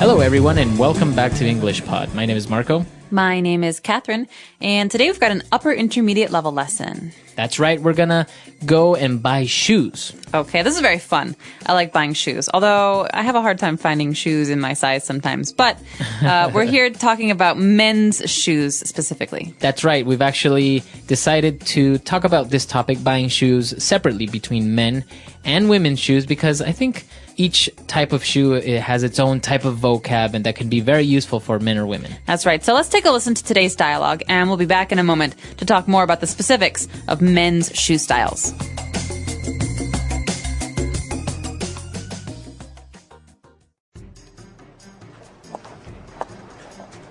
Hello, everyone, and welcome back to English Pod. My name is Marco. My name is Catherine, and today we've got an upper intermediate level lesson. That's right, we're gonna go and buy shoes. Okay, this is very fun. I like buying shoes, although I have a hard time finding shoes in my size sometimes. But we're here talking about men's shoes specifically. That's right, we've actually decided to talk about this topic, buying shoes, separately between men and women's shoes, because I think each type of shoe has its own type of vocab, and that can be very useful for men or women. That's right. So let's take a listen to today's dialogue, and we'll be back in a moment to talk more about the specifics of men's shoe styles.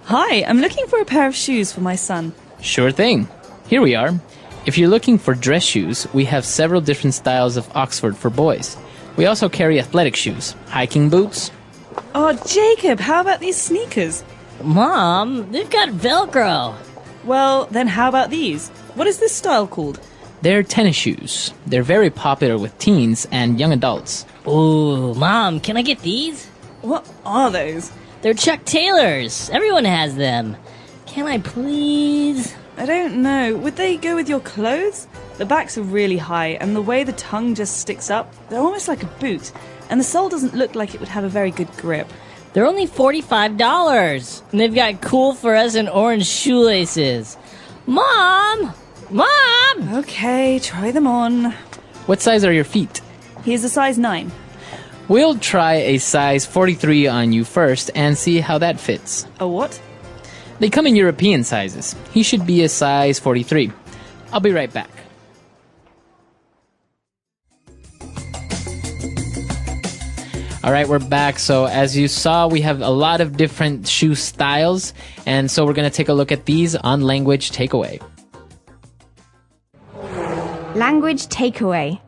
Hi, I'm looking for a pair of shoes for my son. Sure thing. Here we are. If you're looking for dress shoes, we have several different styles of Oxford for boys. We also carry athletic shoes, hiking boots. Oh, Jacob, how about these sneakers? Mom, they've got Velcro. Well, then how about these? What is this style called? They're tennis shoes. They're very popular with teens and young adults. Ooh, Mom, can I get these? What are those? They're Chuck Taylors. Everyone has them. Can I please? I don't know. Would they go with your clothes? The backs are really high, and the way the tongue just sticks up, they're almost like a boot. And the sole doesn't look like it would have a very good grip. They're only $45. And they've got cool fluorescent orange shoelaces. Mom! Mom! Okay, try them on. What size are your feet? Here's a size 9. We'll try a size 43 on you first and see how that fits. A what? They come in European sizes. He should be a size 43. I'll be right back. All right, we're back. So as you saw, we have a lot of different shoe styles. And so we're going to take a look at these on Language Takeaway. Language takeaway.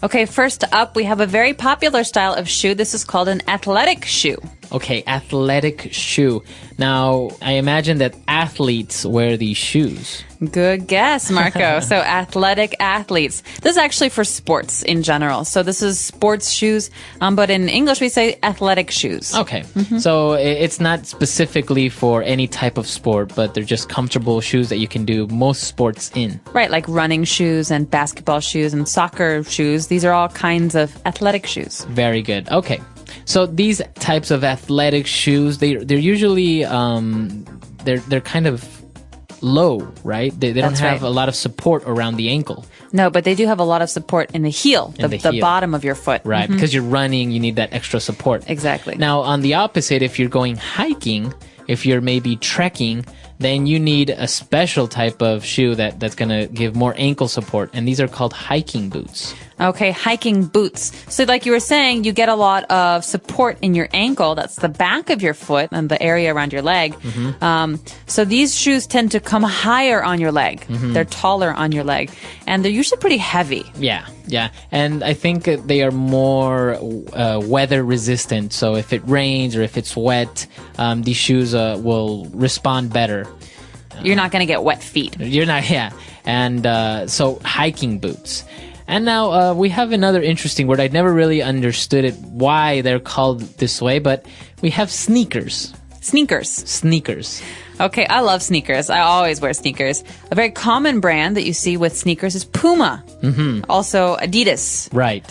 Okay, first up, we have a very popular style of shoe. This is called an athletic shoe. Okay, athletic shoe. Now, I imagine that athletes wear these shoes. Good guess, Marco. So athletic athletes. This is actually for sports in general. So this is sports shoes, but in English we say athletic shoes. Okay, so it's not specifically for any type of sport, but they're just comfortable shoes that you can do most sports in. Right, like running shoes and basketball shoes and soccer shoes. These are all kinds of athletic shoes. Very good. Okay. So these types of athletic shoes, they're usually they're kind of low, right? They don't That's have right. a lot of support around the ankle. No, but they do have a lot of support in the heel, In the heel. bottom of your foot. Right, because you're running, you need that extra support. Exactly. Now, on the opposite, if you're going hiking, if you're maybe trekking, then you need a special type of shoe that's going to give more ankle support, and these are called hiking boots. Okay, hiking boots. So like you were saying, you get a lot of support in your ankle. That's the back of your foot and the area around your leg. So these shoes tend to come higher on your leg. They're taller on your leg. And they're usually pretty heavy. Yeah. And I think they are more weather resistant. So if it rains or if it's wet, these shoes will respond better. You're not going to get wet feet. You're not, yeah. And so hiking boots. And now we have another interesting word. I'd never really understood it, why they're called this way, but we have sneakers. Sneakers. Okay, I love sneakers. I always wear sneakers. A very common brand that you see with sneakers is Puma. Also Adidas. Right.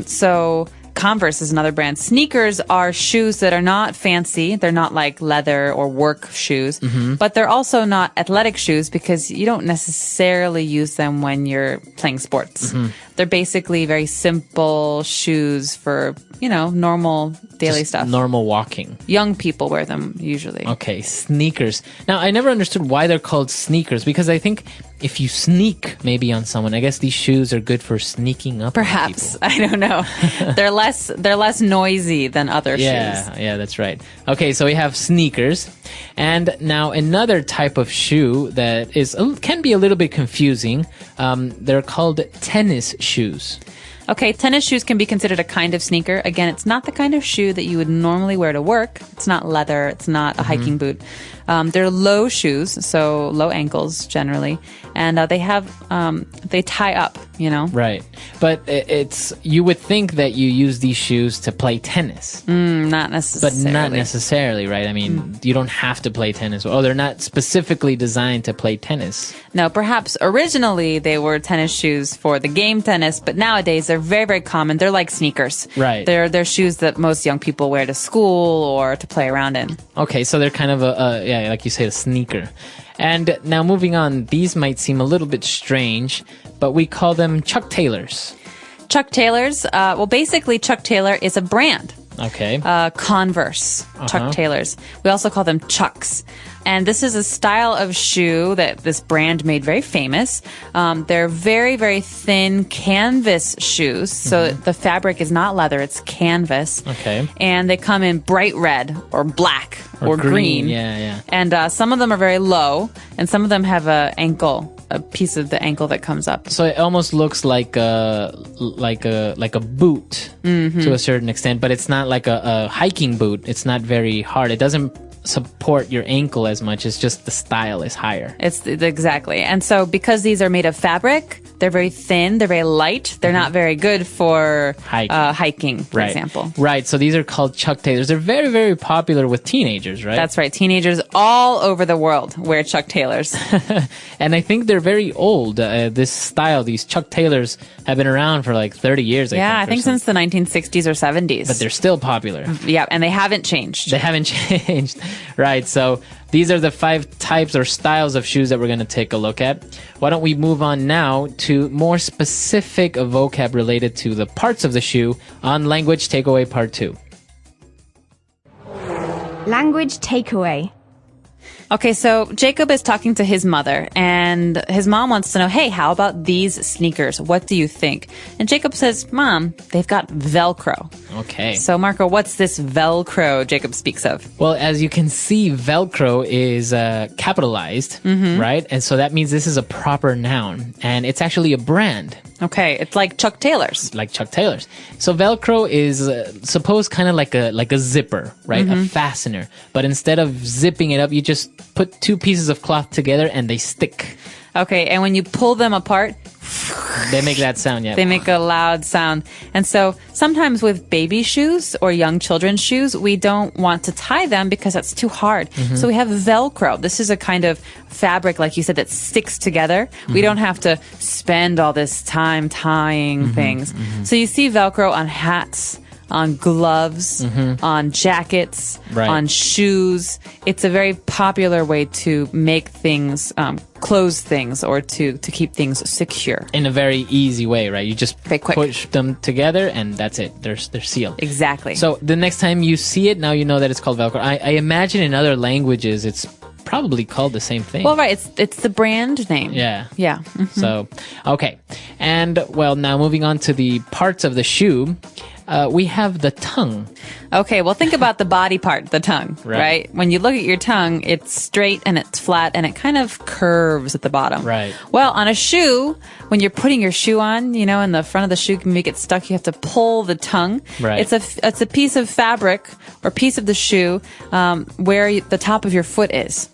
So Converse is another brand. Sneakers are shoes that are not fancy. They're not like leather or work shoes, but they're also not athletic shoes because you don't necessarily use them when you're playing sports. They're basically very simple shoes for, normal daily Just stuff. Normal walking. Young people wear them usually. Okay, sneakers. Now, I never understood why they're called sneakers, because I think if you sneak maybe on someone, I guess these shoes are good for sneaking up Perhaps. on people. I don't know. They're less noisy than other shoes. Yeah, that's right. Okay, so we have sneakers. And now another type of shoe that can be a little bit confusing. They're called tennis shoes. Okay, tennis shoes can be considered a kind of sneaker. Again, it's not the kind of shoe that you would normally wear to work. It's not leather. It's not a hiking boot. They're low shoes, so low ankles generally, and they tie up. Right. But it's you would think that you use these shoes to play tennis. Not necessarily. But not necessarily, right? I mean, you don't have to play tennis. Oh, they're not specifically designed to play tennis. No, perhaps originally they were tennis shoes for the game tennis, but nowadays they're very, very common. They're like sneakers. Right. They're shoes that most young people wear to school or to play around in. Okay, so they're kind of like you say, a sneaker. And now moving on, these might seem a little bit strange, but we call them Chuck Taylors. Chuck Taylors, basically Chuck Taylor is a brand. Okay. Converse, Chuck Taylors. We also call them Chucks. And this is a style of shoe that this brand made very famous. They're very, very thin canvas shoes. So the fabric is not leather, it's canvas. Okay. And they come in bright red or black or green. Yeah. And some of them are very low, and some of them have a piece of the ankle that comes up. So it almost looks like a boot to a certain extent, but it's not like a hiking boot. It's not very hard. It doesn't support your ankle as much. It's just the style is higher. Exactly. And so because these are made of fabric, they're very thin, they're very light, they're not very good for hiking, for example. Right. So these are called Chuck Taylors. They're very, very popular with teenagers, right? That's right. Teenagers all over the world wear Chuck Taylors. And I think they're very old. This style, these Chuck Taylors have been around for like 30 years, I think since the 1960s or 70s. But they're still popular. Yeah, and they haven't changed. They haven't changed. Right. So these are the 5 types or styles of shoes that we're going to take a look at. Why don't we move on now to more specific vocab related to the parts of the shoe on Language Takeaway Part 2. Language takeaway. Okay, so Jacob is talking to his mother, and his mom wants to know, hey, how about these sneakers? What do you think? And Jacob says, Mom, they've got Velcro. Okay. So, Marco, what's this Velcro Jacob speaks of? Well, as you can see, Velcro is capitalized, right? And so that means this is a proper noun, and it's actually a brand. Okay, it's like Chuck Taylor's. Like Chuck Taylor's. So Velcro is supposed kind of like a zipper, right? A fastener. But instead of zipping it up, you just put 2 pieces of cloth together and they stick. Okay, and when you pull them apart, they make that sound, yeah. They make a loud sound. And so sometimes with baby shoes or young children's shoes, we don't want to tie them because that's too hard. So we have Velcro. This is a kind of fabric, like you said, that sticks together. We don't have to spend all this time tying things. So you see Velcro on hats, on gloves, on jackets, on shoes. It's a very popular way to make things, close things, or to keep things secure. In a very easy way, right? You just Very quick. push them together and that's it. They're sealed. Exactly. So the next time you see it, now you know that it's called Velcro. I imagine in other languages it's probably called the same thing. well, right, it's the brand name. Yeah. Yeah. So, okay. And, well, now moving on to the parts of the shoe, we have the tongue. Okay, well, think about the body part, the tongue, Right. right? When you look at your tongue, it's straight and it's flat and it kind of curves at the bottom. Right. Well, on a shoe, when you're putting your shoe on, in the front of the shoe can make it stuck, you have to pull the tongue. Right. It's a piece of fabric or piece of the shoe where the top of your foot is.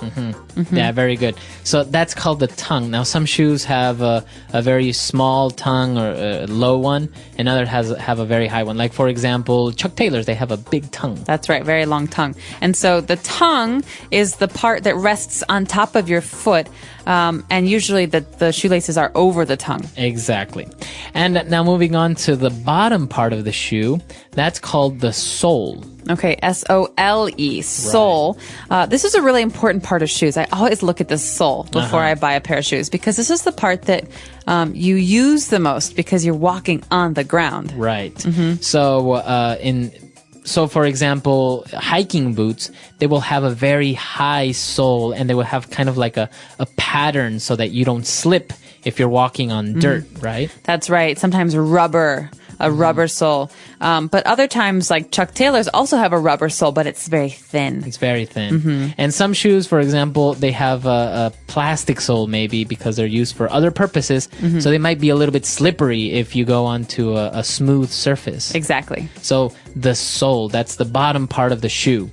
Yeah, very good. So that's called the tongue. Now, some shoes have a very small tongue or a low one, and others have a very high one. Like, for example, Chuck Taylor's, they have a big tongue. That's right, very long tongue. And so the tongue is the part that rests on top of your foot, and usually the shoelaces are over the tongue. Exactly. And now moving on to the bottom part of the shoe, that's called the sole. Okay, S-O-L-E, sole. This is a really important part of shoes. I always look at the sole before I buy a pair of shoes because this is the part that you use the most because you're walking on the ground. Right. So, for example, hiking boots, they will have a very high sole and they will have kind of like a pattern so that you don't slip if you're walking on dirt, right? That's right. Sometimes rubber a rubber sole. But other times, like Chuck Taylors also have a rubber sole, but it's very thin. It's very thin. And some shoes, for example, they have a plastic sole maybe because they're used for other purposes. So they might be a little bit slippery if you go onto a smooth surface. Exactly. So the sole, that's the bottom part of the shoe.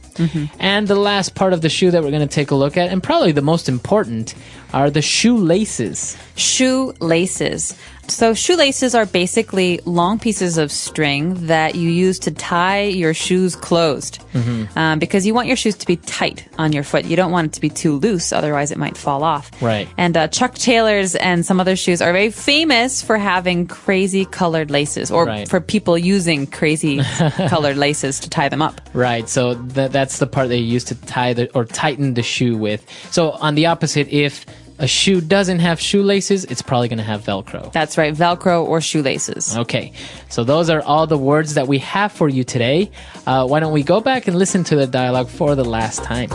And the last part of the shoe that we're going to take a look at, and probably the most important, are the shoelaces. Shoelaces. So shoelaces are basically long pieces of string that you use to tie your shoes closed. Because you want your shoes to be tight on your foot. You don't want it to be too loose, otherwise it might fall off. Right. And Chuck Taylors and some other shoes are very famous for having crazy colored laces, or Right. for people using crazy colored laces to tie them up. Right, so that's the part they use to tie or tighten the shoe with. So on the opposite, if a shoe doesn't have shoelaces, it's probably going to have Velcro. That's right, Velcro or shoelaces. Okay, so those are all the words that we have for you today. Why don't we go back and listen to the dialogue for the last time?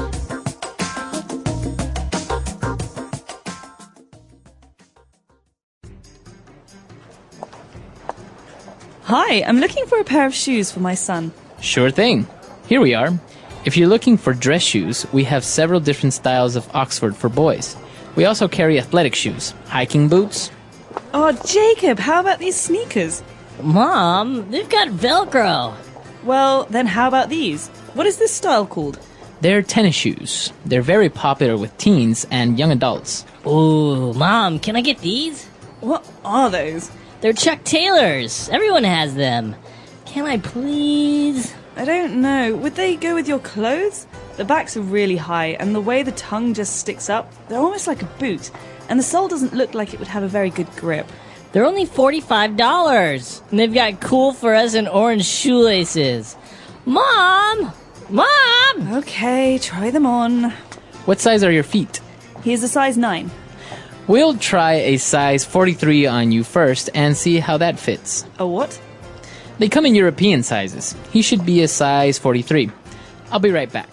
Hi, I'm looking for a pair of shoes for my son. Sure thing. Here we are. If you're looking for dress shoes, we have several different styles of Oxford for boys. We also carry athletic shoes, hiking boots. Oh, Jacob, how about these sneakers? Mom, they've got Velcro. Well, then how about these? What is this style called? They're tennis shoes. They're very popular with teens and young adults. Ooh, Mom, can I get these? What are those? They're Chuck Taylors. Everyone has them. Can I please? I don't know. Would they go with your clothes? The backs are really high, and the way the tongue just sticks up, they're almost like a boot. And the sole doesn't look like it would have a very good grip. They're only $45. And they've got cool fluorescent orange shoelaces. Mom! Mom! Okay, try them on. What size are your feet? Here's a size 9. We'll try a size 43 on you first and see how that fits. A what? They come in European sizes. He should be a size 43. I'll be right back.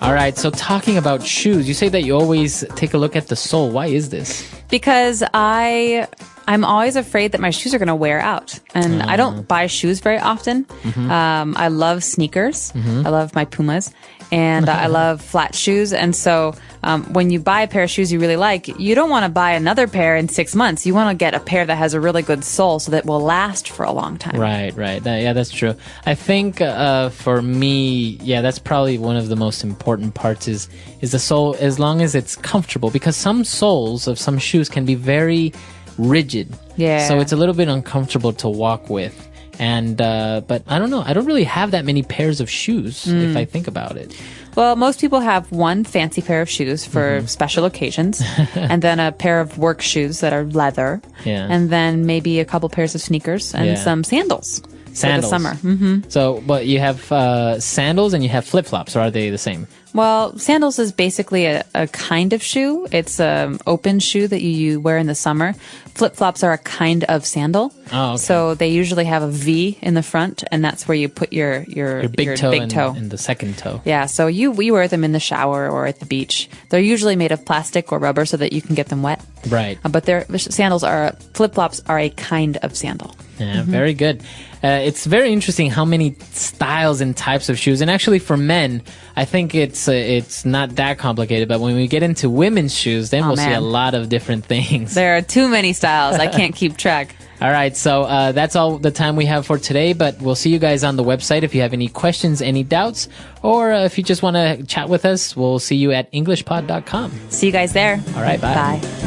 All right, so talking about shoes, you say that you always take a look at the sole. Why is this? Because I'm always afraid that my shoes are going to wear out. And I don't buy shoes very often. I love sneakers. I love my Pumas. And I love flat shoes. And so when you buy a pair of shoes you really like, you don't want to buy another pair in 6 months. You want to get a pair that has a really good sole so that will last for a long time. Right. Yeah, that's true. I think for me, yeah, that's probably one of the most important parts is the sole, as long as it's comfortable. Because some soles of some shoes can be very rigid. Yeah. So it's a little bit uncomfortable to walk with. And, but I don't know. I don't really have that many pairs of shoes if I think about it. Well, most people have one fancy pair of shoes for special occasions, and then a pair of work shoes that are leather, Yeah. and then maybe a couple pairs of sneakers and Yeah. some sandals. Sandals. For the summer. So, but you have sandals and you have flip-flops, or are they the same? Well, sandals is basically a kind of shoe. It's an open shoe that you wear in the summer. Flip-flops are a kind of sandal. Oh, okay. So they usually have a V in the front, and that's where you put your Big toe big and, toe. and the second toe. Yeah, so we wear them in the shower or at the beach. They're usually made of plastic or rubber so that you can get them wet. Right. But flip-flops are a kind of sandal. Yeah, very good. It's very interesting how many styles and types of shoes. And actually for men, I think it's not that complicated. But when we get into women's shoes, then we'll see a man. lot of different things. There are too many styles. I can't keep track. All right, so that's all the time we have for today, but we'll see you guys on the website. If you have any questions, any doubts, or if you just want to chat with us, we'll see you at EnglishPod.com. See you guys there. All right, bye. Bye.